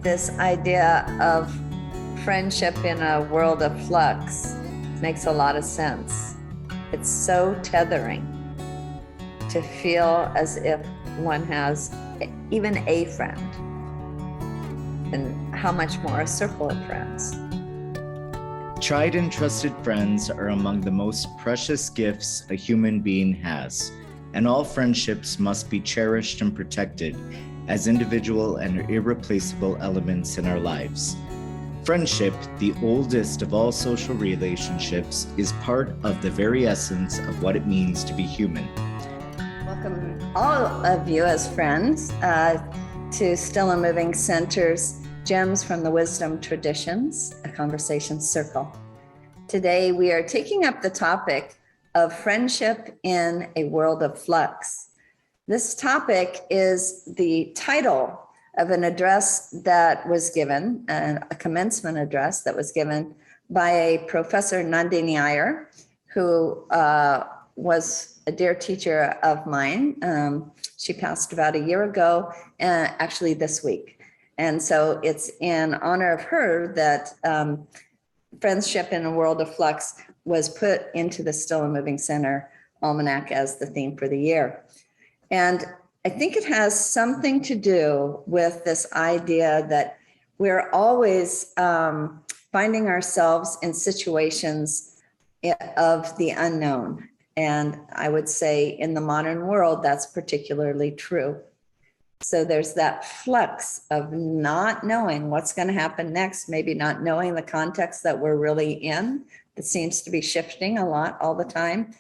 this idea of friendship in a world of flux makes a lot of sense. It's so tethering to feel as if one has even a friend, and how much more a circle of friends. Tried and trusted friends are among the most precious gifts a human being has, and all friendships must be cherished and protected as individual and irreplaceable elements in our lives. Friendship, the oldest of all social relationships, is part of the very essence of what it means to be human. Welcome all of you as friends to Still and Moving Center's Gems from the Wisdom Traditions, a conversation circle. Today we are taking up the topic of friendship in a world of flux. This topic is the title of an address that was given, a commencement address that was given by a Professor Nandini Iyer, who was a dear teacher of mine. She passed about a year ago, actually this week. And so it's in honor of her that Friendship in a World of Flux was put into the Still and Moving Center Almanac as the theme for the year. And I think it has something to do with this idea that we're always finding ourselves in situations of the unknown. And I would say in the modern world, that's particularly true. So there's that flux of not knowing what's going to happen next, maybe not knowing the context that we're really in, that seems to be shifting a lot all the time.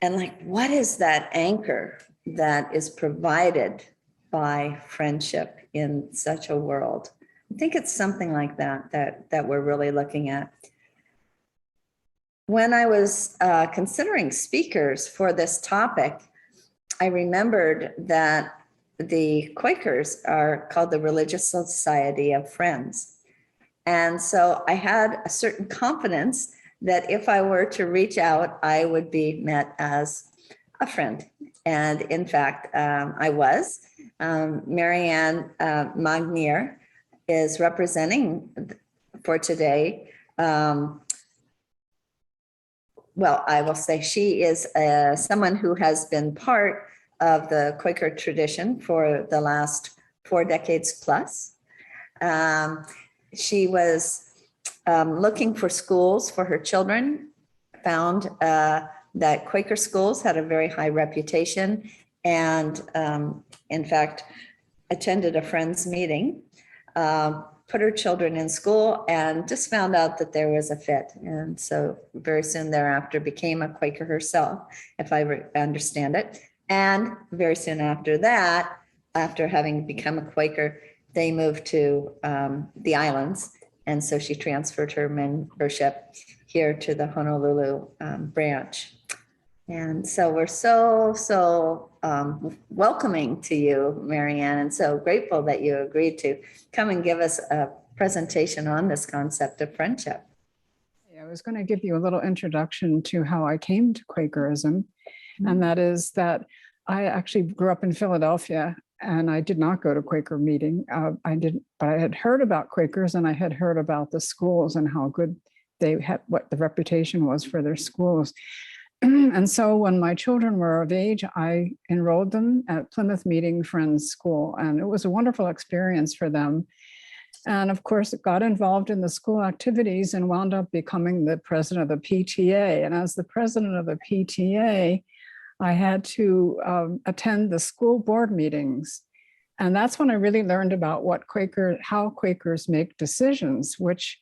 And like, what is that anchor that is provided by friendship in such a world? I think it's something like that we're really looking at. When I was considering speakers for this topic, I remembered that the Quakers are called the Religious Society of Friends. And so I had a certain confidence that if I were to reach out, I would be met as a friend. And in fact, I was. Anne Magnier is representing for today. Well, I will say she is someone who has been part of the Quaker tradition for the last 4 decades plus. She was looking for schools for her children, found that Quaker schools had a very high reputation, and in fact, attended a friend's meeting, put her children in school, and just found out that there was a fit. And so very soon thereafter became a Quaker herself, if I understand it. And very soon after that, after having become a Quaker, they moved to the islands. And so she transferred her membership here to the Honolulu branch. And so we're so welcoming to you, Marianne, and so grateful that you agreed to come and give us a presentation on this concept of friendship. I was going to give you a little introduction to how I came to Quakerism. And that is that I actually grew up in Philadelphia, and I did not go to Quaker meeting. But I had heard about Quakers, and I had heard about the schools and how good they had, what the reputation was for their schools. And so when my children were of age, I enrolled them at Plymouth Meeting Friends School, and it was a wonderful experience for them. And of course, got involved in the school activities and wound up becoming the president of the PTA. And as the president of the PTA, I had to attend the school board meetings. And that's when I really learned about how Quakers make decisions, which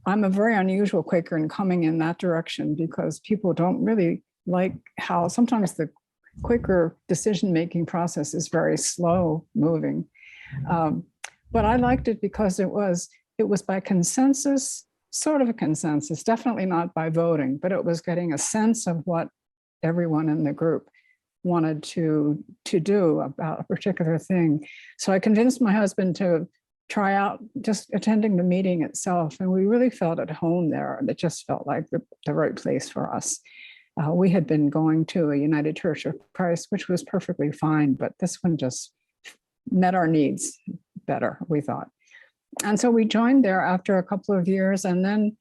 I'm a very unusual Quaker in coming in that direction, because people don't really like how sometimes the Quaker decision-making process is very slow moving. But I liked it because it was by consensus, sort of a consensus, definitely not by voting, but it was getting a sense of what everyone in the group wanted to do about a particular thing. So I convinced my husband to try out just attending the meeting itself, and we really felt at home there, and it just felt like the right place for us. We had been going to a United Church of Christ, which was perfectly fine, but this one just met our needs better, we thought. And so we joined there after a couple of years. And then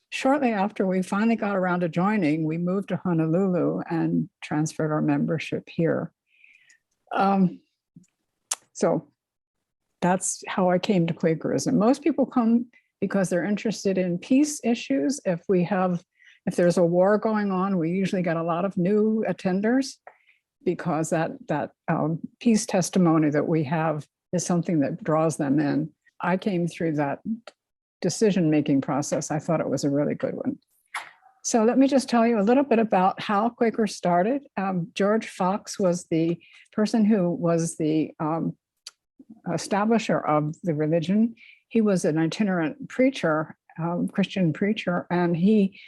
shortly after we finally got around to joining, we moved to Honolulu and transferred our membership here. So that's how I came to Quakerism. Most people come because they're interested in peace issues. If there's a war going on, we usually get a lot of new attenders because that peace testimony that we have is something that draws them in. I came through that decision-making process. I thought it was a really good one. So let me just tell you a little bit about how Quaker started. George Fox was the person who was the establisher of the religion. He was an itinerant preacher, Christian preacher, and he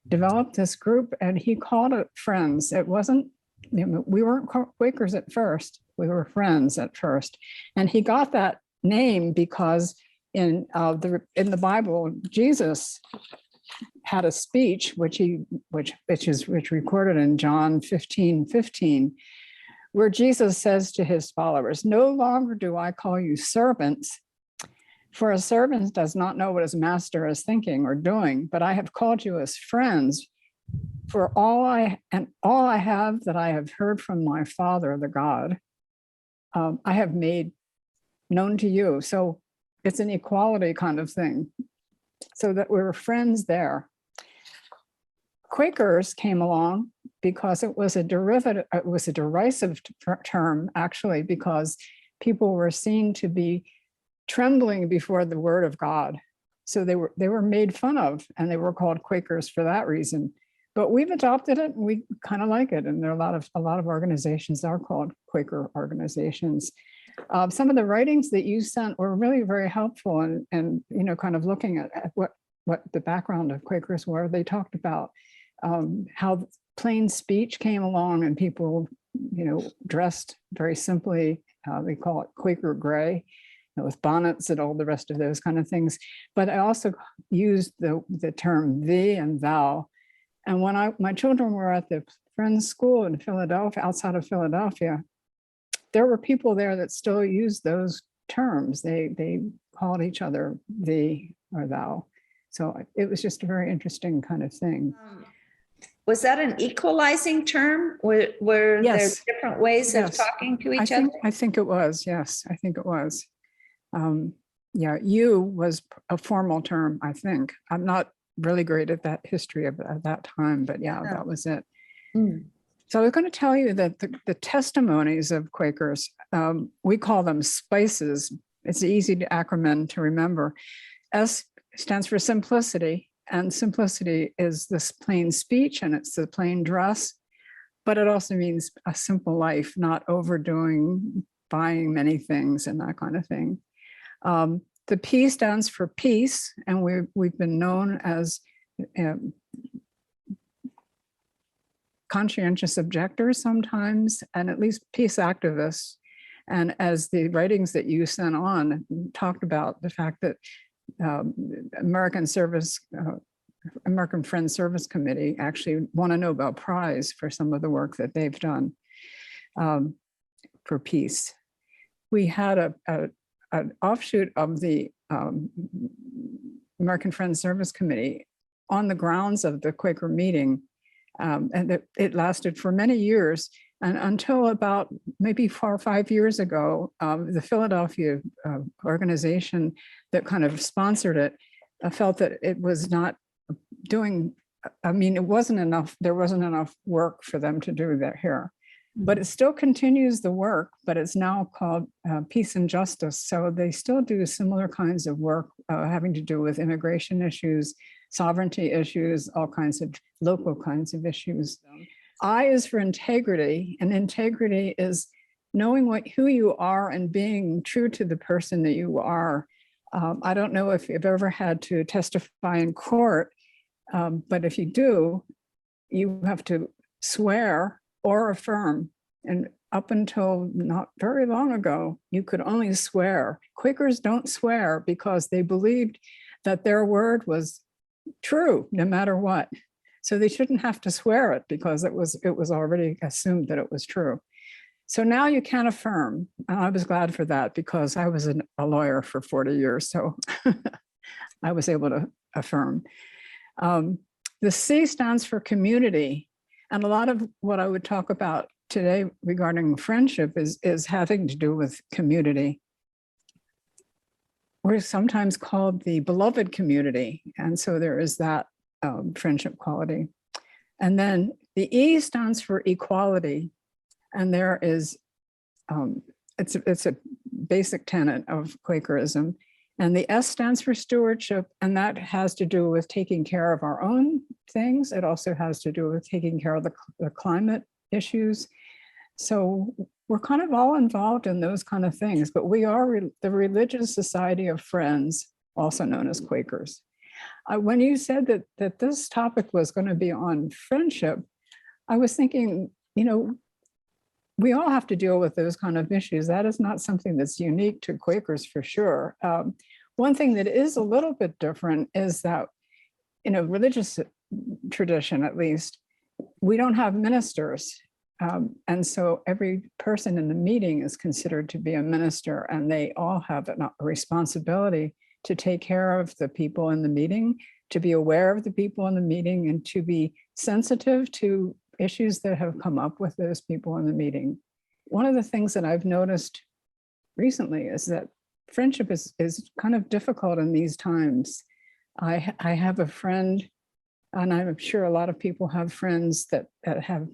developed this group and he called it Friends. It wasn't, we weren't Quakers at first, we were Friends at first. And he got that name because in the Bible, Jesus had a speech which recorded in John 15:15, where Jesus says to his followers, "No longer do I call you servants, for a servant does not know what his master is thinking or doing, but I have called you as friends. For all I have that I have heard from my Father, the God, I have made known to you." So it's an equality kind of thing. So that we were friends there. Quakers came along because it was a derisive term, actually, because people were seen to be trembling before the word of God. So they were made fun of, and they were called Quakers for that reason. But we've adopted it, and we kind of like it. And there are a lot of organizations are called Quaker organizations. Some of the writings that you sent were really very helpful, and kind of looking at what the background of Quakers were. They talked about how plain speech came along, and people, dressed very simply. They call it Quaker gray, with bonnets and all the rest of those kind of things. But I also used the term thee and thou. And when my children were at the Friends School in Philadelphia, outside of Philadelphia, there were people there that still used those terms. They called each other thee or thou. So it was just a very interesting kind of thing. Was that an equalizing term? Were Yes. there different ways of Yes. talking to each other? I think it was, yes, I think it was. You was a formal term, I think. I'm not really great at that history of that time, but yeah, that was it. Mm. So I was going to tell you that the testimonies of Quakers, we call them spices. It's easy to acronym to remember. S stands for simplicity, and simplicity is this plain speech, and it's the plain dress, but it also means a simple life, not overdoing, buying many things and that kind of thing. The P stands for peace, and we've been known as conscientious objectors sometimes, and at least peace activists. And as the writings that you sent on talked about the fact that American Friends Service Committee actually won a Nobel Prize for some of the work that they've done for peace. We had an offshoot of the American Friends Service Committee on the grounds of the Quaker meeting. And it lasted for many years, and until about maybe 4 or 5 years ago, the Philadelphia organization that kind of sponsored it felt that it was not doing, it wasn't enough, there wasn't enough work for them to do that here. But it still continues the work, but it's now called Peace and Justice. So they still do similar kinds of work having to do with immigration issues, sovereignty issues, all kinds of local kinds of issues. I is for integrity, and integrity is knowing who you are and being true to the person that you are. I don't know if you've ever had to testify in court, but if you do, you have to swear or affirm. And up until not very long ago, you could only swear. Quakers don't swear because they believed that their word was true no matter what. So they shouldn't have to swear it because it was already assumed that it was true. So now you can affirm. And I was glad for that because I was a lawyer for 40 years. So I was able to affirm. The C stands for community. And a lot of what I would talk about today regarding friendship is having to do with community. We're sometimes called the beloved community. And so there is that friendship quality. And then the E stands for equality. And there is, it's a basic tenet of Quakerism. And the S stands for stewardship, and that has to do with taking care of our own things. It also has to do with taking care of the climate issues. So we're kind of all involved in those kind of things, but we are the Religious Society of Friends, also known as Quakers. When you said that this topic was going to be on friendship, I was thinking, we all have to deal with those kind of issues. That is not something that's unique to Quakers for sure. One thing that is a little bit different is that in a religious tradition, at least, we don't have ministers. And so every person in the meeting is considered to be a minister, and they all have a responsibility to take care of the people in the meeting, to be aware of the people in the meeting, and to be sensitive to issues that have come up with those people in the meeting. One of the things that I've noticed recently is that friendship is kind of difficult in these times. I have a friend, and I'm sure a lot of people have friends that have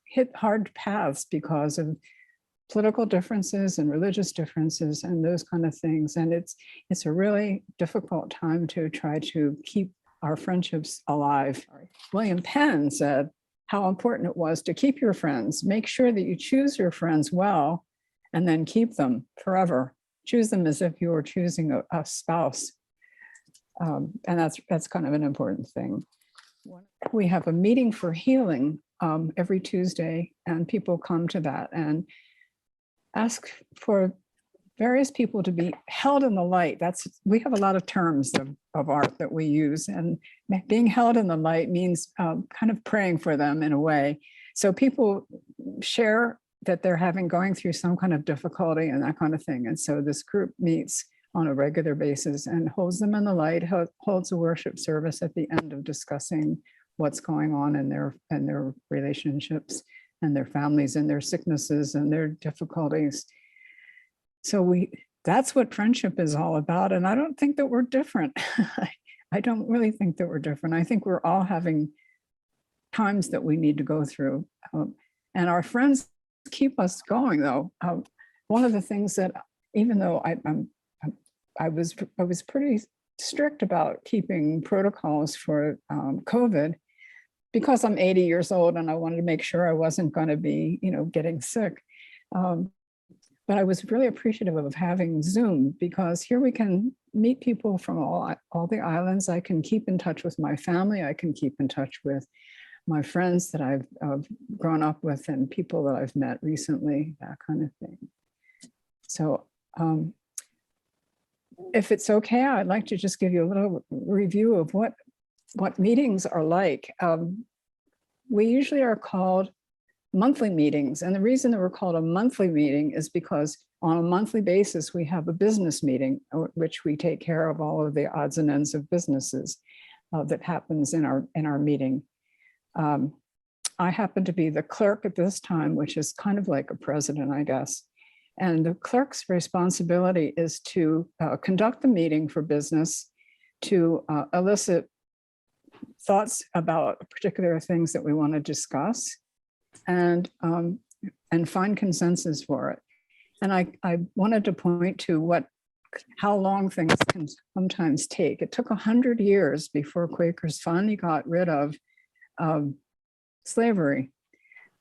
hit hard paths because of political differences and religious differences and those kind of things. And it's a really difficult time to try to keep our friendships alive. William Penn said how important it was to keep your friends. Make sure that you choose your friends well, and then keep them forever. Choose them as if you were choosing a spouse. And that's kind of an important thing. We have a meeting for healing every Tuesday, and people come to that and ask for various people to be held in the light. We have a lot of terms of art that we use, and being held in the light means kind of praying for them in a way. So people share that they're going through some kind of difficulty and that kind of thing. And so this group meets on a regular basis and holds them in the light, holds a worship service at the end of discussing what's going on in their relationships and their families and their sicknesses and their difficulties. So that's what friendship is all about. And I don't think that we're different. I don't really think that we're different. I think we're all having times that we need to go through. And our friends keep us going, though. One of the things that, even though I was pretty strict about keeping protocols for COVID, because I'm 80 years old and I wanted to make sure I wasn't going to be, getting sick. But I was really appreciative of having Zoom, because here we can meet people from all the islands. I can keep in touch with my family. I can keep in touch with my friends that I've grown up with and people that I've met recently, that kind of thing. So if it's okay, I'd like to just give you a little review of what meetings are like. We usually are called monthly meetings. And the reason that we're called a monthly meeting is because on a monthly basis, we have a business meeting, which we take care of all of the odds and ends of businesses that happens in our meeting. I happen to be the clerk at this time, which is kind of like a president, I guess. And the clerk's responsibility is to conduct the meeting for business, to elicit thoughts about particular things that we want to discuss, and find consensus for it. And I wanted to point to how long things can sometimes take. It took 100 years before Quakers finally got rid of slavery.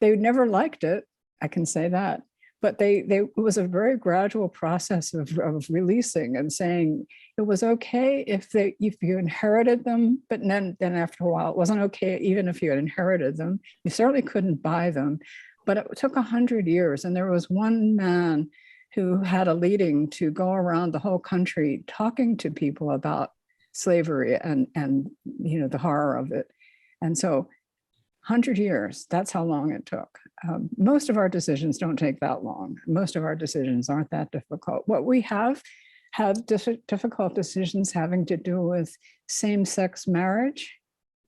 They never liked it, I can say that, but it was a very gradual process of releasing and saying it was okay if you inherited them, but then after a while, it wasn't okay even if you had inherited them. You certainly couldn't buy them, but it took 100 years. And there was one man who had a leading to go around the whole country talking to people about slavery and the horror of it. And so 100 years, that's how long it took. Most of our decisions don't take that long. Most of our decisions aren't that difficult. What we have had difficult decisions having to do with same-sex marriage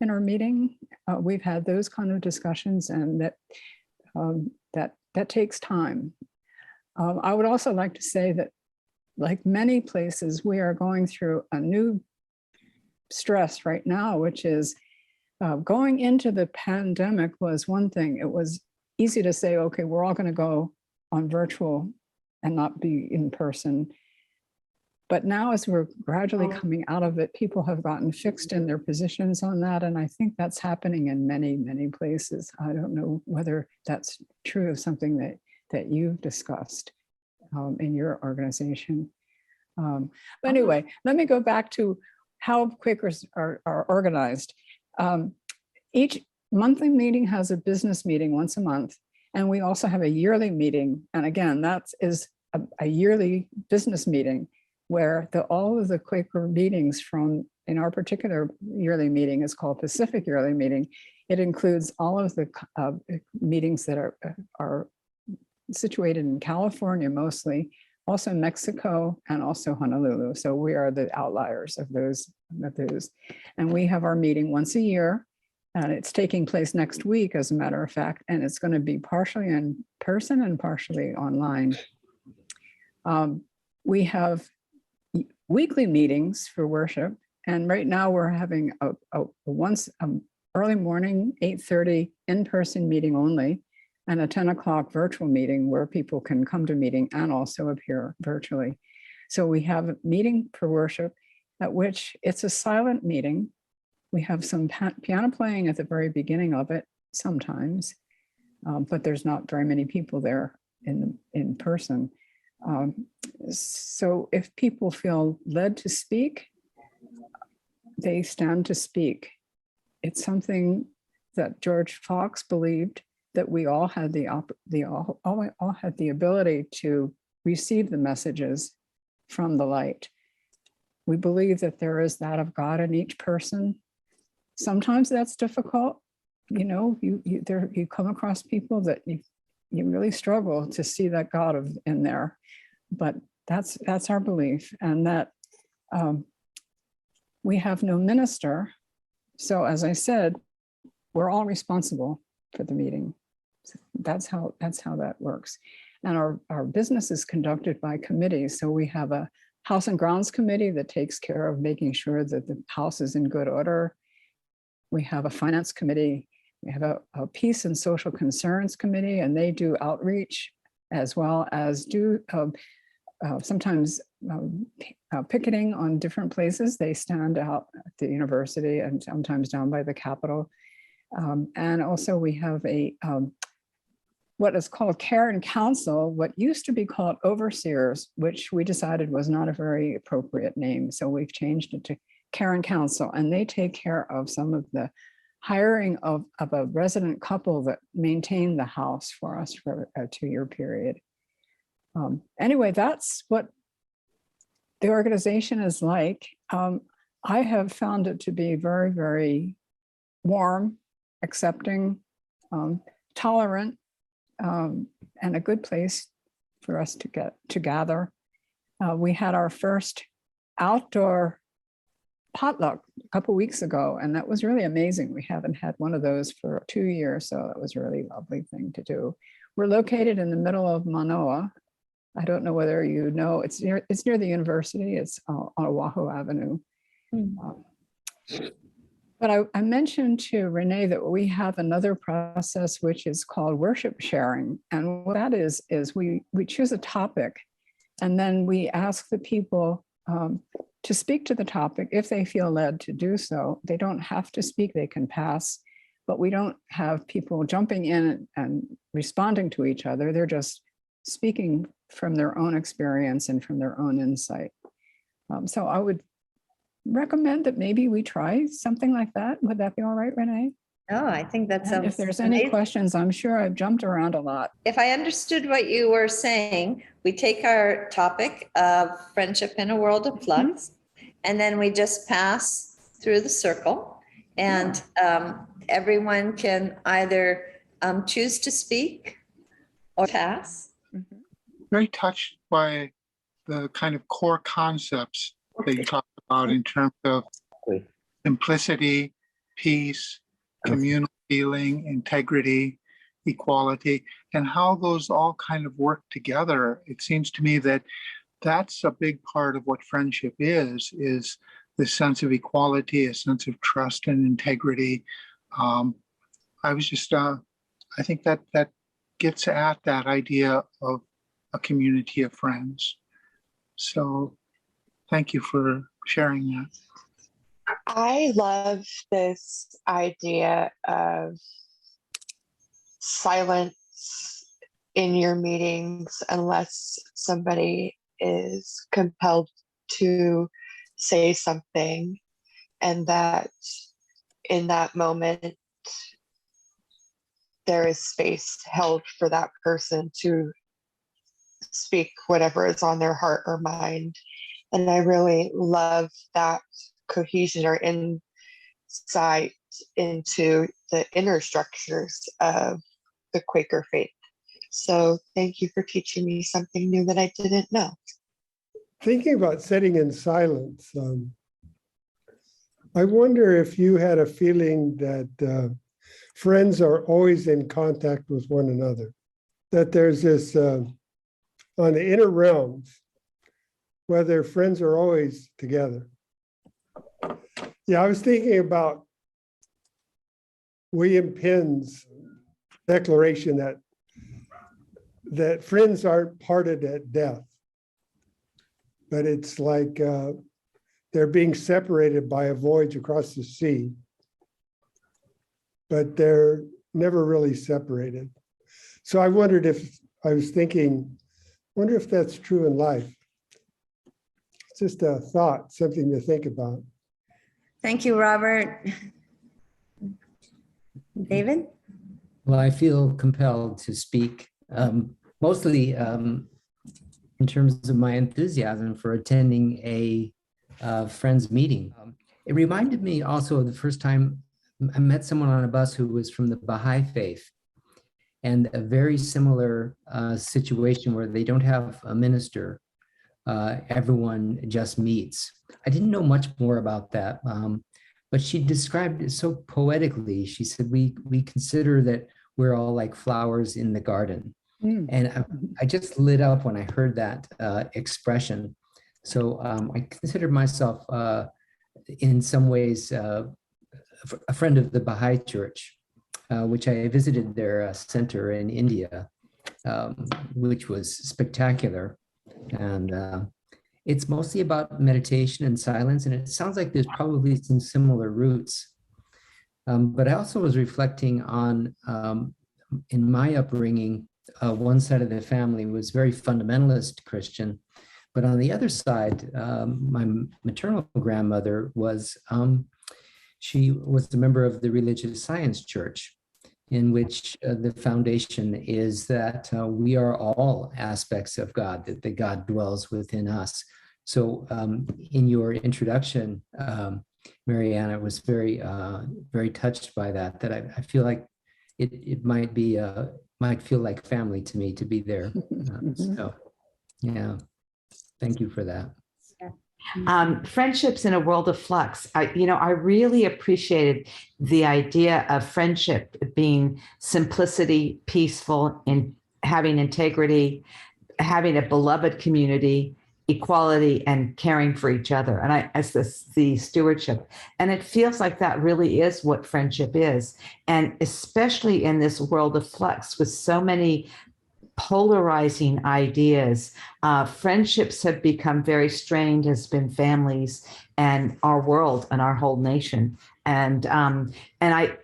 in our meeting. We've had those kind of discussions, and that takes time. I would also like to say that, like many places, we are going through a new stress right now, which is going into the pandemic was one thing. It was easy to say, okay, we're all going to go on virtual and not be in person. But now, as we're gradually coming out of it, people have gotten fixed in their positions on that. And I think that's happening in many, many places. I don't know whether that's true of something that you've discussed in your organization. But anyway, let me go back to how Quakers are organized. Each monthly meeting has a business meeting once a month. And we also have a yearly meeting. And again, that is a yearly business meeting where all of the Quaker meetings in our particular yearly meeting is called Pacific Yearly Meeting. It includes all of the meetings that are situated in California mostly, also Mexico, and also Honolulu. So we are the outliers of those. And we have our meeting once a year, and it's taking place next week, as a matter of fact, and it's going to be partially in person and partially online. We have weekly meetings for worship, and right now we're having a early morning 8:30 in-person meeting only, and a 10 o'clock virtual meeting where people can come to meeting and also appear virtually. So we have a meeting for worship at which it's a silent meeting. We have some piano playing at the very beginning of it sometimes, but there's not very many people there in person. So if people feel led to speak, they stand to speak. It's something that George Fox believed, that we all had all had the ability to receive the messages from the light. We believe that there is that of God in each person. Sometimes that's difficult. You come across people that you really struggle to see that God in there, but that's our belief, and that we have no minister. So as I said, we're all responsible for the meeting. That's how that works. And our business is conducted by committees. So we have a House and Grounds Committee that takes care of making sure that the house is in good order. We have a Finance Committee. We have a Peace and Social Concerns Committee, and they do outreach as well as do sometimes picketing on different places. They stand out at the university and sometimes down by the Capitol. And also we have what is called Care and Counsel, what used to be called overseers, which we decided was not a very appropriate name. So we've changed it to Care and Counsel, and they take care of some of the hiring of a resident couple that maintain the house for us for a 2-year period. Anyway, that's what the organization is like. I have found it to be very, very warm, accepting, tolerant, and a good place for us to gather. We had our first outdoor potluck a couple of weeks ago, and that was really amazing. We haven't had one of those for 2 years, so that was a really lovely thing to do. We're located in the middle of Manoa. I don't know whether you know, it's near the university. It's on Oahu Avenue. But I mentioned to Renee that we have another process which is called worship sharing. And what that is we choose a topic, and then we ask the people to speak to the topic if they feel led to do so. They don't have to speak, they can pass, but we don't have people jumping in and responding to each other. They're just speaking from their own experience and from their own insight. So I would recommend that maybe we try something like that. Would that be all right, Renee? Oh, I think that sounds. If there's any questions, I'm sure I've jumped around a lot. If I understood what you were saying, we take our topic of friendship in a world of flux, and then we just pass through the circle. And everyone can either choose to speak or pass. Very touched by the kind of core concepts that you talked about in terms of simplicity, peace, communal healing, integrity, equality, and how those all kind of work together. It seems to me that that's a big part of what friendship is this sense of equality, a sense of trust and integrity. I was just, I think that gets at that idea of a community of friends. So thank you for sharing that. I love this idea of silence in your meetings unless somebody is compelled to say something, and that in that moment there is space held for that person to speak whatever is on their heart or mind. And I really love that cohesion or insight into the inner structures of the Quaker faith. So thank you for teaching me something new that I didn't know. Thinking about sitting in silence, I wonder if you had a feeling that friends are always in contact with one another, that there's this, on the inner realms, whether friends are always together. Yeah, I was thinking about William Penn's declaration that friends aren't parted at death, but it's like they're being separated by a voyage across the sea, but they're never really separated. So I wonder if that's true in life. It's just a thought, something to think about. Thank you, Robert. David? Well, I feel compelled to speak, mostly in terms of my enthusiasm for attending a friends meeting. It reminded me also of the first time I met someone on a bus who was from the Baha'i faith, and a very similar situation where they don't have a minister. Everyone just meets. I didn't know much more about that, but she described it so poetically. She said, we consider that we're all like flowers in the garden. And I just lit up when I heard that expression. So I considered myself in some ways a friend of the Baha'i Church, which I visited their center in India, which was spectacular. And it's mostly about meditation and silence. And it sounds like there's probably some similar roots. But I also was reflecting on, in my upbringing, one side of the family was very fundamentalist Christian. But on the other side, my maternal grandmother was, she was a member of the Religious Science Church, in which the foundation is that we are all aspects of God, that God dwells within us. So in your introduction, Marianne, I was very, very touched by that, I feel like it might feel like family to me to be there. So yeah, thank you for that. Friendships in a world of flux. I really appreciated the idea of friendship being simplicity, peaceful, and having integrity, having a beloved community, equality, and caring for each other. And as the stewardship. And it feels like that really is what friendship is. And especially in this world of flux with so many polarizing ideas, friendships have become very strained, has been families and our world and our whole nation. And I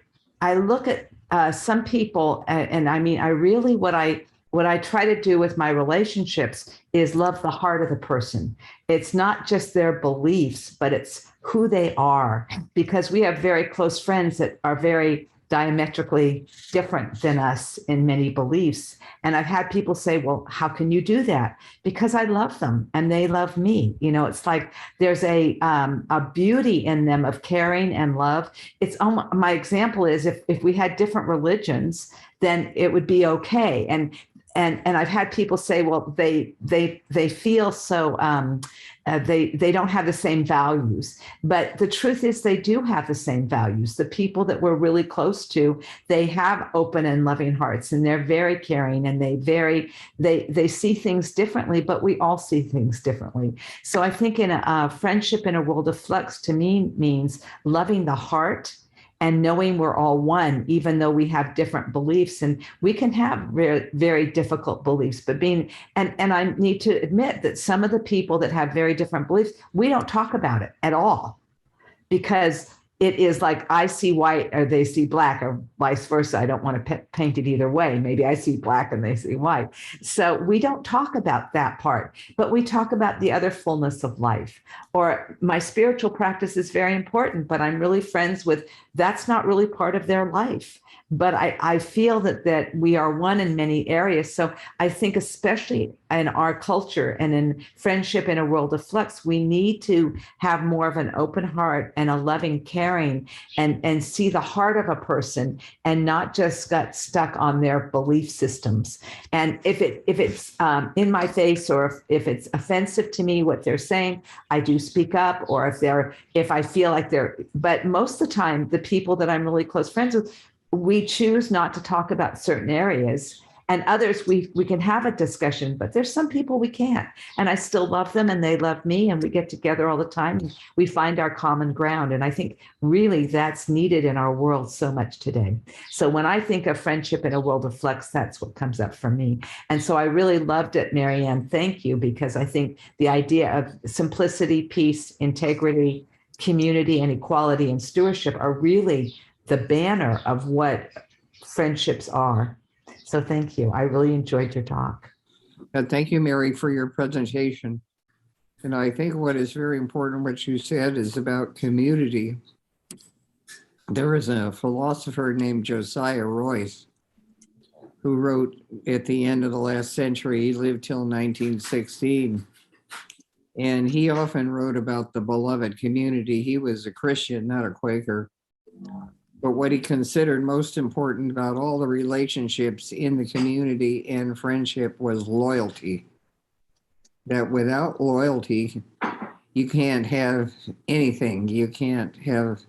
look at some people, and I mean, I really, what I try to do with my relationships is love the heart of the person. It's not just their beliefs, but it's who they are, because we have very close friends that are very diametrically different than us in many beliefs. And I've had people say, well, how can you do that? Because I love them and they love me. You know, it's like there's a beauty in them of caring and love. It's almost, my example is if we had different religions, then it would be okay. And I've had people say, well, they feel so they don't have the same values, but the truth is they do have the same values. The people that we're really close to, they have open and loving hearts, and they're very caring, and they see things differently, but we all see things differently. So I think in a friendship in a world of flux, to me, means loving the heart and knowing we're all one, even though we have different beliefs, and we can have very, very difficult beliefs, but and I need to admit that some of the people that have very different beliefs, we don't talk about it at all, because it is like I see white or they see black, or vice versa. I don't want to paint it either way. Maybe I see black and they see white. So we don't talk about that part, but we talk about the other fullness of life. Or my spiritual practice is very important, but I'm really friends with, that's not really part of their life. But I feel that we are one in many areas. So I think especially in our culture and in friendship in a world of flux, we need to have more of an open heart and a loving caring, and see the heart of a person and not just get stuck on their belief systems. And if it's in my face, or if it's offensive to me what they're saying, I do speak up. Or if I feel like but most of the time, the people that I'm really close friends with, we choose not to talk about certain areas, and others we can have a discussion, but there's some people we can't. And I still love them and they love me, and we get together all the time. And we find our common ground. And I think really that's needed in our world so much today. So when I think of friendship in a world of flux, that's what comes up for me. And so I really loved it, Marianne. Thank you, because I think the idea of simplicity, peace, integrity, community, and equality and stewardship are really the banner of what friendships are. So thank you. I really enjoyed your talk. Thank you, Mary, for your presentation. And I think what is very important, what you said, is about community. There is a philosopher named Josiah Royce who wrote at the end of the last century. He lived till 1916. And he often wrote about the beloved community. He was a Christian, not a Quaker. But what he considered most important about all the relationships in the community and friendship was loyalty. That without loyalty, you can't have anything. You can't have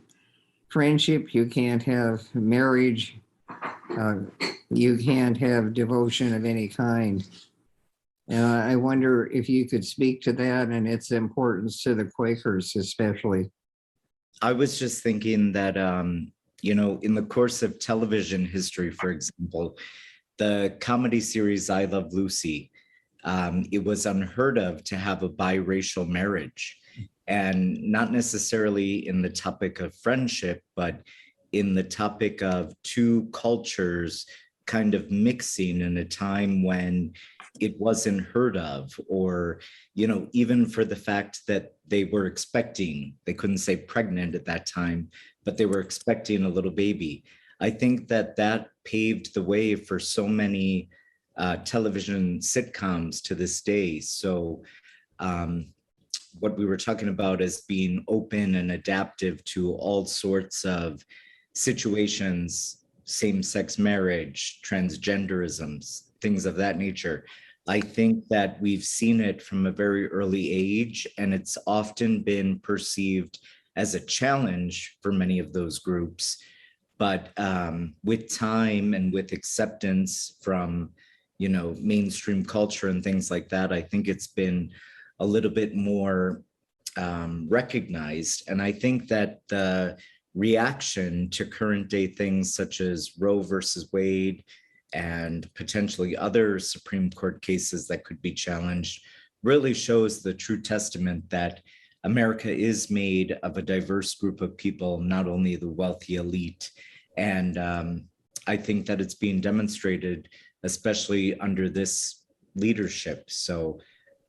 friendship. You can't have marriage. You can't have devotion of any kind. And I wonder if you could speak to that and its importance to the Quakers, especially. I was just thinking that, in the course of television history, for example, the comedy series I Love Lucy, it was unheard of to have a biracial marriage, and not necessarily in the topic of friendship, but in the topic of two cultures kind of mixing in a time when it wasn't heard of, or, even for the fact that they were expecting, they couldn't say pregnant at that time, but they were expecting a little baby. I think that paved the way for so many television sitcoms to this day. So what we were talking about as being open and adaptive to all sorts of situations, same-sex marriage, transgenderisms, things of that nature. I think that we've seen it from a very early age, and it's often been perceived as a challenge for many of those groups. But with time and with acceptance from, mainstream culture and things like that, I think it's been a little bit more recognized. And I think that the reaction to current day things such as Roe versus Wade and potentially other Supreme Court cases that could be challenged really shows the true testament that America is made of a diverse group of people, not only the wealthy elite. And I think that it's being demonstrated, especially under this leadership. So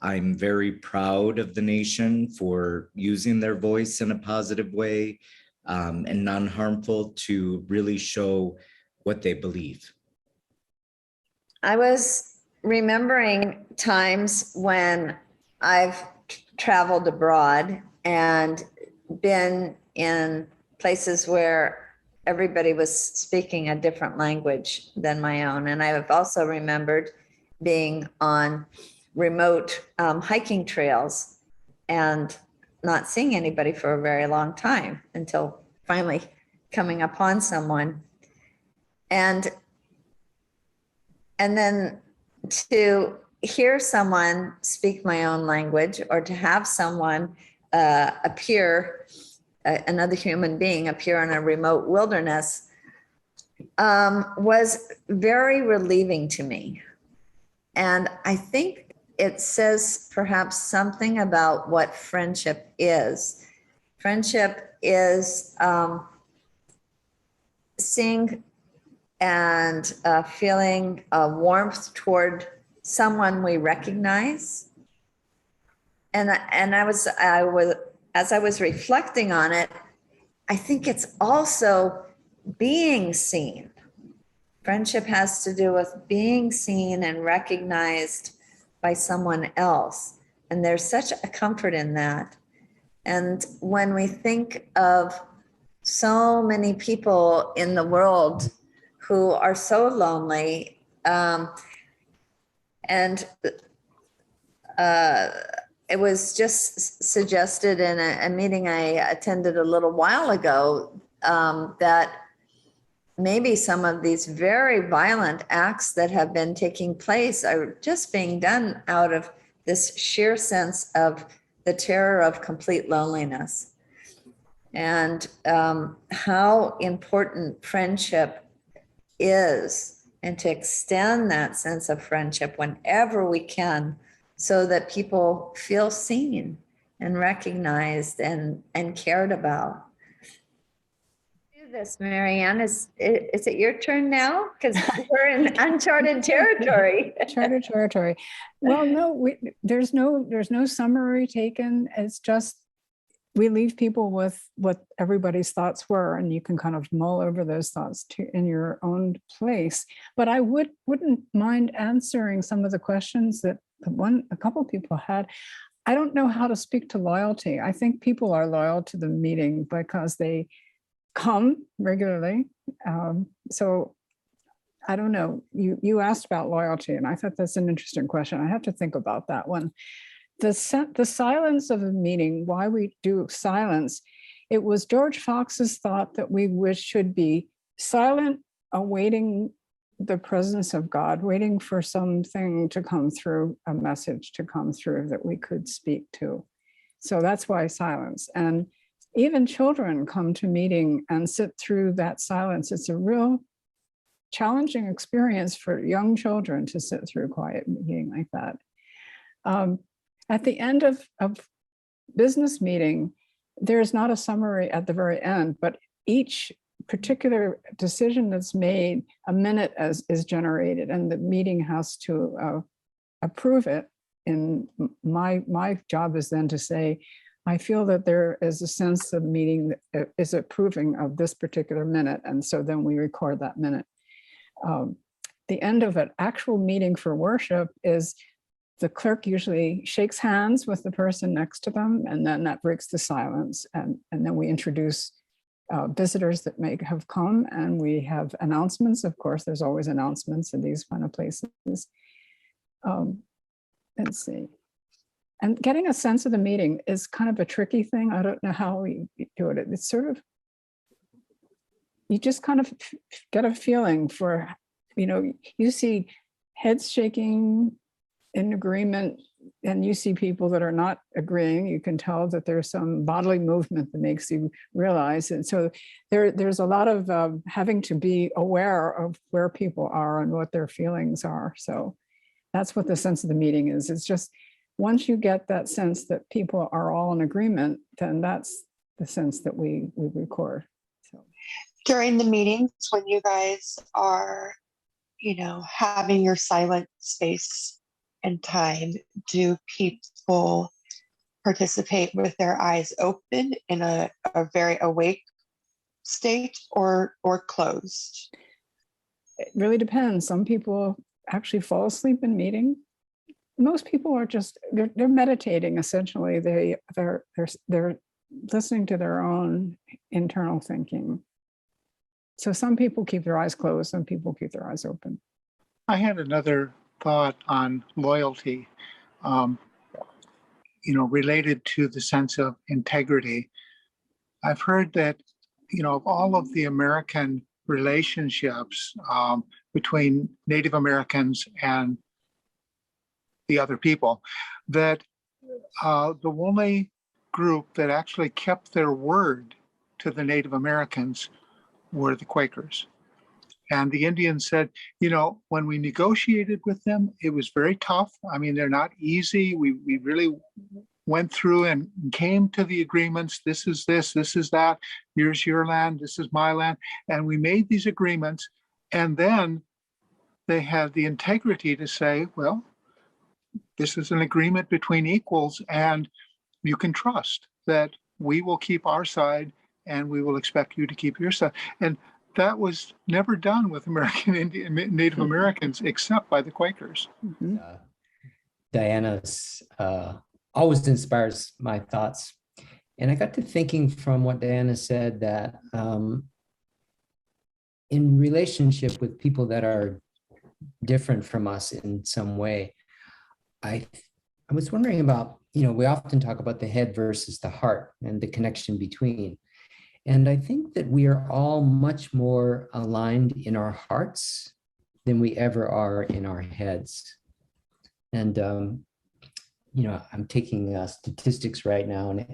I'm very proud of the nation for using their voice in a positive way. and non-harmful to really show what they believe? I was remembering times when I've traveled abroad and been in places where everybody was speaking a different language than my own. And I have also remembered being on remote hiking trails and not seeing anybody for a very long time until finally coming upon someone. And then to hear someone speak my own language, or to have someone appear, another human being appear in a remote wilderness, was very relieving to me. And I think it says perhaps something about what friendship is. Friendship is seeing and feeling a warmth toward someone we recognize. And as I was reflecting on it, I think it's also being seen. Friendship has to do with being seen and recognized by someone else. And there's such a comfort in that. And when we think of so many people in the world who are so lonely, and it was just suggested in a meeting I attended a little while ago, that maybe some of these very violent acts that have been taking place are just being done out of this sheer sense of the terror of complete loneliness. And how important friendship is, and to extend that sense of friendship whenever we can, so that people feel seen and recognized and cared about. Do this, Marianne. Is it your turn now? Because we're in uncharted territory. Charter territory. Well, no, there's no summary taken. It's just we leave people with what everybody's thoughts were, and you can kind of mull over those thoughts in your own place. But I wouldn't mind answering some of the questions that a couple of people had. I don't know how to speak to loyalty. I think people are loyal to the meeting because they come regularly. So I don't know. You asked about loyalty, and I thought that's an interesting question. I have to think about that one. The silence of a meeting, why we do silence, it was George Fox's thought that we should be silent, awaiting the presence of God, waiting for something to come through, a message to come through that we could speak to. So that's why silence. And even children come to meeting and sit through that silence. It's a real challenging experience for young children to sit through a quiet meeting like that. At the end of business meeting, there's not a summary at the very end, but each particular decision that's made, a minute is generated, and the meeting has to approve it. And my job is then to say, I feel that there is a sense of meeting that is approving of this particular minute, and so then we record that minute. The end of an actual meeting for worship is the clerk usually shakes hands with the person next to them, and then that breaks the silence. And then we introduce visitors that may have come, and we have announcements. Of course, there's always announcements in these kind of places. Let's see. And getting a sense of the meeting is kind of a tricky thing. I don't know how we do it. It's sort of, you just kind of get a feeling for, you see heads shaking in agreement, and you see people that are not agreeing. You can tell that there's some bodily movement that makes you realize. And so there's a lot of having to be aware of where people are and what their feelings are. So that's what the sense of the meeting is. It's just, once you get that sense that people are all in agreement, then that's the sense that we record. So during the meetings, when you guys are, having your silent space and time, do people participate with their eyes open in a very awake state or closed? It really depends. Some people actually fall asleep in meeting. Most people are just they're meditating essentially. They're listening to their own internal thinking. So some people keep their eyes closed, some people keep their eyes open. I had another thought on loyalty, related to the sense of integrity. I've heard that, of all of the American relationships between Native Americans and the other people, that the only group that actually kept their word to the Native Americans were the Quakers. And the Indians said, when we negotiated with them, it was very tough. I mean, they're not easy. We really went through and came to the agreements. This is that. Here's your land. This is my land. And we made these agreements. And then they had the integrity to say, well, this is an agreement between equals, and you can trust that we will keep our side and we will expect you to keep your side. And that was never done with Native Americans except by the Quakers. Mm-hmm. Diana's always inspires my thoughts. And I got to thinking from what Diana said that in relationship with people that are different from us in some way, I was wondering about, we often talk about the head versus the heart and the connection between. And I think that we are all much more aligned in our hearts than we ever are in our heads. And, I'm taking statistics right now, and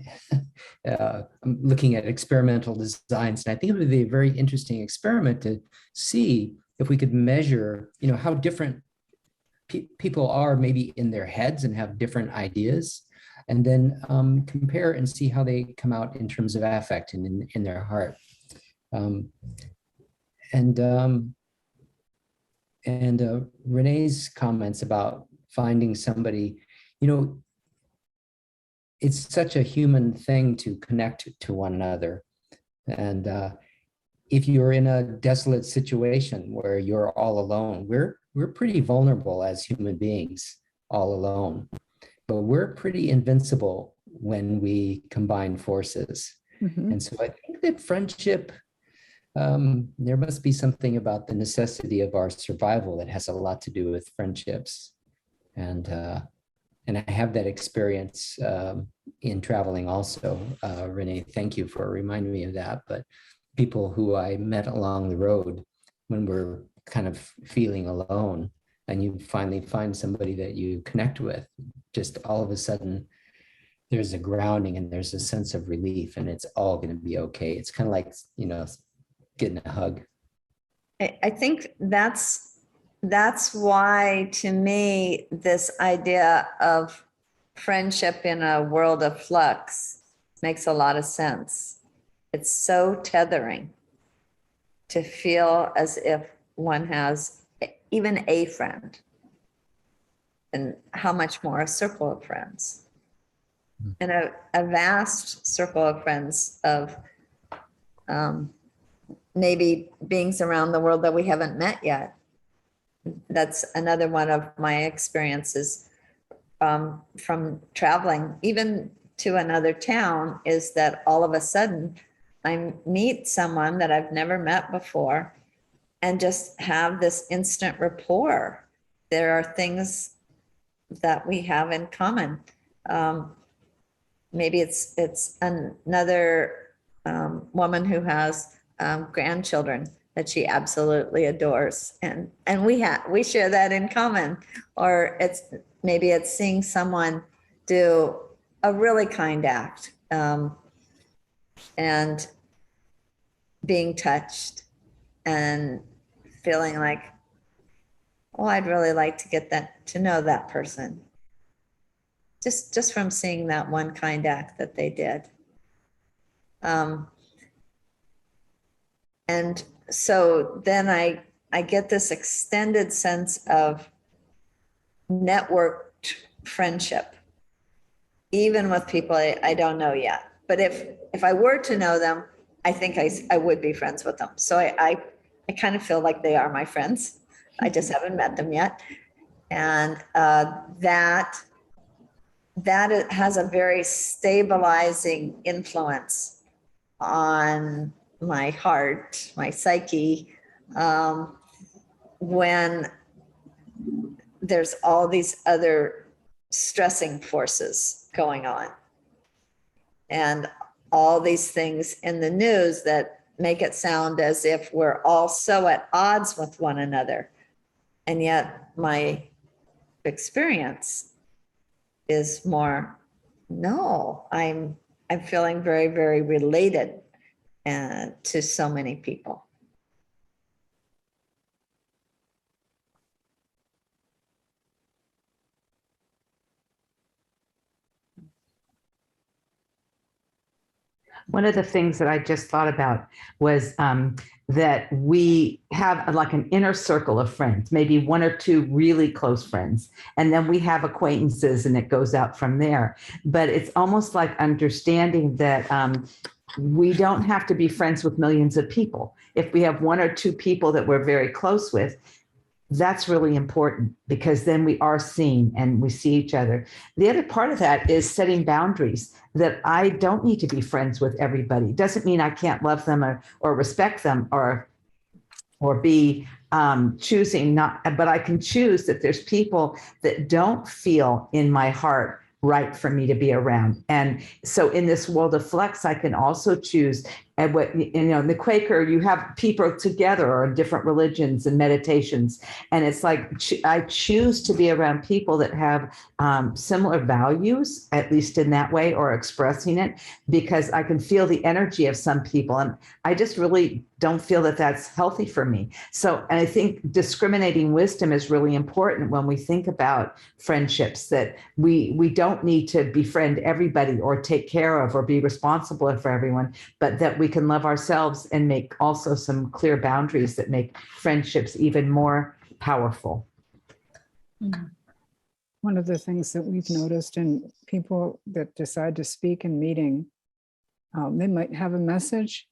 I'm looking at experimental designs. And I think it would be a very interesting experiment to see if we could measure, how different people are maybe in their heads and have different ideas, and then compare and see how they come out in terms of affect and in their heart. Renee's comments about finding somebody, it's such a human thing to connect to one another. And if you're in a desolate situation where you're all alone, we're pretty vulnerable as human beings all alone. But we're pretty invincible when we combine forces. Mm-hmm. And so I think that friendship, there must be something about the necessity of our survival that has a lot to do with friendships. And I have that experience in traveling also. Renee, thank you for reminding me of that. But people who I met along the road when we're kind of feeling alone, and you finally find somebody that you connect with, just all of a sudden there's a grounding and there's a sense of relief, and it's all going to be okay. It's kind of like, getting a hug. I think that's why, to me, this idea of friendship in a world of flux makes a lot of sense. It's so tethering to feel as if one has even a friend, and how much more a circle of friends, and a vast circle of friends of maybe beings around the world that we haven't met yet. That's another one of my experiences from traveling, even to another town, is that all of a sudden I meet someone that I've never met before and just have this instant rapport. There are things that we have in common. Maybe it's another woman who has grandchildren that she absolutely adores, and we share that in common. Or maybe it's seeing someone do a really kind act and being touched and feeling like, oh, I'd really like to get to know that person, just from seeing that one kind act that they did. And so then I get this extended sense of networked friendship, even with people I don't know yet. But if I were to know them, I think I would be friends with them. So I kind of feel like they are my friends. I just haven't met them yet. And that it has a very stabilizing influence on my heart, my psyche, when there's all these other stressing forces going on. And all these things in the news that make it sound as if we're all so at odds with one another. And yet my experience is more, no, I'm feeling very, very related to so many people. One of the things that I just thought about was that we have like an inner circle of friends, maybe one or two really close friends, and then we have acquaintances and it goes out from there. But it's almost like understanding that we don't have to be friends with millions of people. If we have one or two people that we're very close with, that's really important, because then we are seen and we see each other. The other part of that is setting boundaries, that I don't need to be friends with everybody. It doesn't mean I can't love them or respect them or be choosing not, but I can choose that there's people that don't feel in my heart right for me to be around. And so in this world of flux, I can also choose. And what, in the Quaker, you have people together or different religions and meditations. And it's like, I choose to be around people that have similar values, at least in that way, or expressing it, because I can feel the energy of some people. And I just really don't feel that that's healthy for me. So, and I think discriminating wisdom is really important when we think about friendships, that we don't need to befriend everybody or take care of or be responsible for everyone, but that we can love ourselves and make also some clear boundaries that make friendships even more powerful. One of the things that we've noticed in people that decide to speak in meeting, they might have a message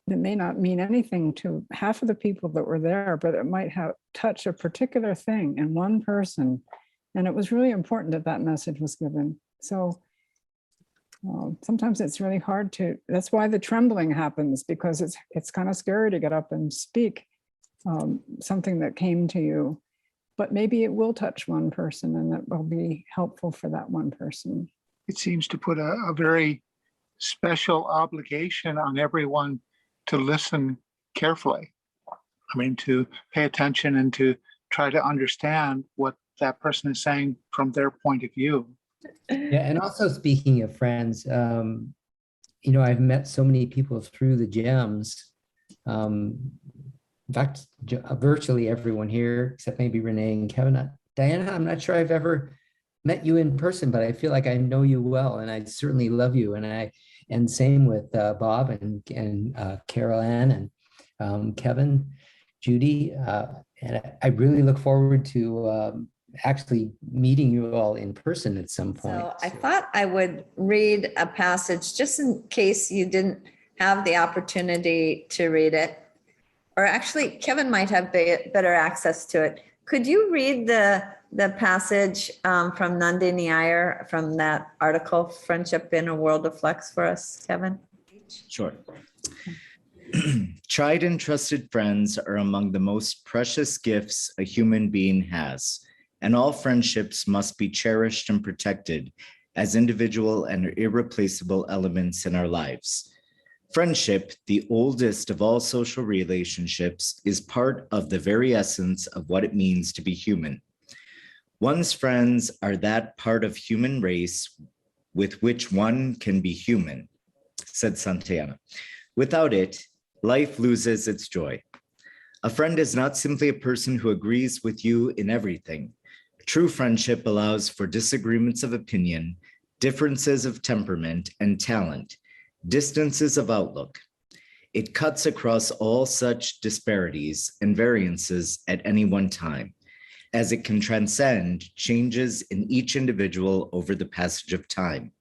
that may not mean anything to half of the people that were there, but it might have touch a particular thing in one person. And it was really important that that message was given. So sometimes it's really hard to, that's why the trembling happens, because it's kind of scary to get up and speak something that came to you, but maybe it will touch one person and that will be helpful for that one person. It seems to put a very special obligation on everyone to listen carefully. I mean, to pay attention and to try to understand what that person is saying from their point of view. Yeah, and also speaking of friends, I've met so many people through the gems. In fact, virtually everyone here, except maybe Renee and Kevin. Diana, I'm not sure I've ever met you in person, but I feel like I know you well, and I certainly love you. And same with Bob and Carol Ann and Kevin, Judy, and I really look forward to actually meeting you all in person at some point. So I thought I would read a passage just in case you didn't have the opportunity to read it. Or actually, Kevin might have better access to it. Could you read the passage from Nandini Iyer from that article, Friendship in a World of Flux, for us, Kevin? Sure. Tried and trusted friends are among the most precious gifts a human being has, and all friendships must be cherished and protected as individual and irreplaceable elements in our lives. Friendship, the oldest of all social relationships, is part of the very essence of what it means to be human. One's friends are that part of human race with which one can be human, said Santayana. Without it, life loses its joy. A friend is not simply a person who agrees with you in everything. True friendship allows for disagreements of opinion, differences of temperament and talent, distances of outlook. It cuts across all such disparities and variances at any one time, as it can transcend changes in each individual over the passage of time.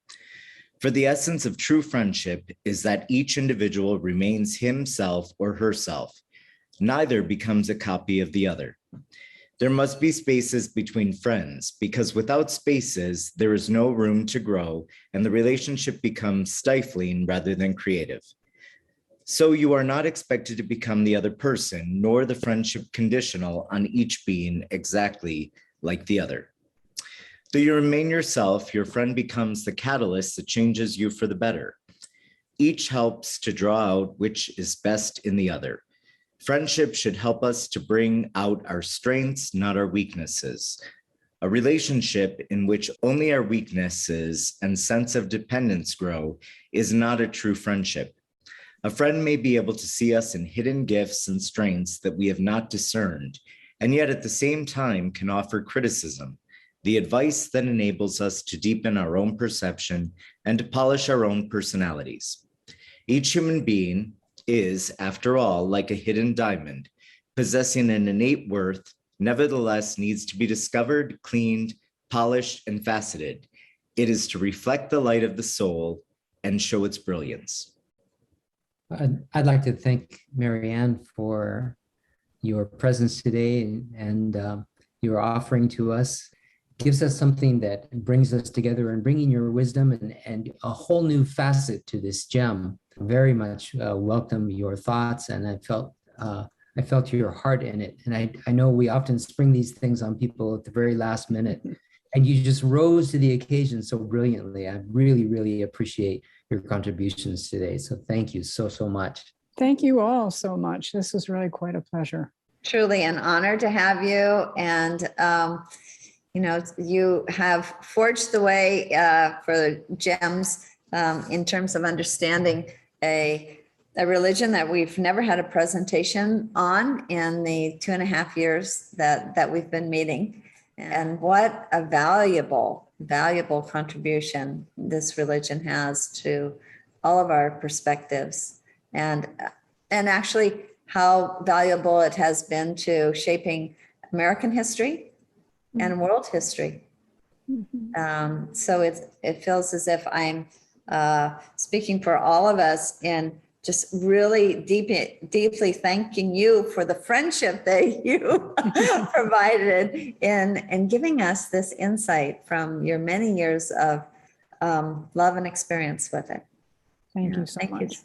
For the essence of true friendship is that each individual remains himself or herself. Neither becomes a copy of the other. There must be spaces between friends, because without spaces, there is no room to grow, and the relationship becomes stifling rather than creative. So you are not expected to become the other person, nor the friendship conditional on each being exactly like the other. Though you remain yourself, your friend becomes the catalyst that changes you for the better. Each helps to draw out which is best in the other. Friendship should help us to bring out our strengths, not our weaknesses. A relationship in which only our weaknesses and sense of dependence grow is not a true friendship. A friend may be able to see us in hidden gifts and strengths that we have not discerned, and yet at the same time can offer criticism, the advice that enables us to deepen our own perception and to polish our own personalities. Each human being is, after all, like a hidden diamond, possessing an innate worth, nevertheless needs to be discovered, cleaned, polished, and faceted. It is to reflect the light of the soul and show its brilliance. I'd like to thank Marianne for your presence today and your offering to us. It gives us something that brings us together, and bringing your wisdom and a whole new facet to this gem. Very much welcome your thoughts, and I felt your heart in it. And I know we often spring these things on people at the very last minute, and you just rose to the occasion so brilliantly. I really, really appreciate your contributions today. So thank you so much. Thank you all so much. This was really quite a pleasure. Truly an honor to have you. And, you have forged the way for GEMS in terms of understanding a religion that we've never had a presentation on in the 2.5 years that we've been meeting. And what a valuable contribution this religion has to all of our perspectives, and actually how valuable it has been to shaping American history and world history. So it feels as if I'm speaking for all of us in just really deeply thanking you for the friendship that you provided in giving us this insight from your many years of love and experience with it. Thank you so much.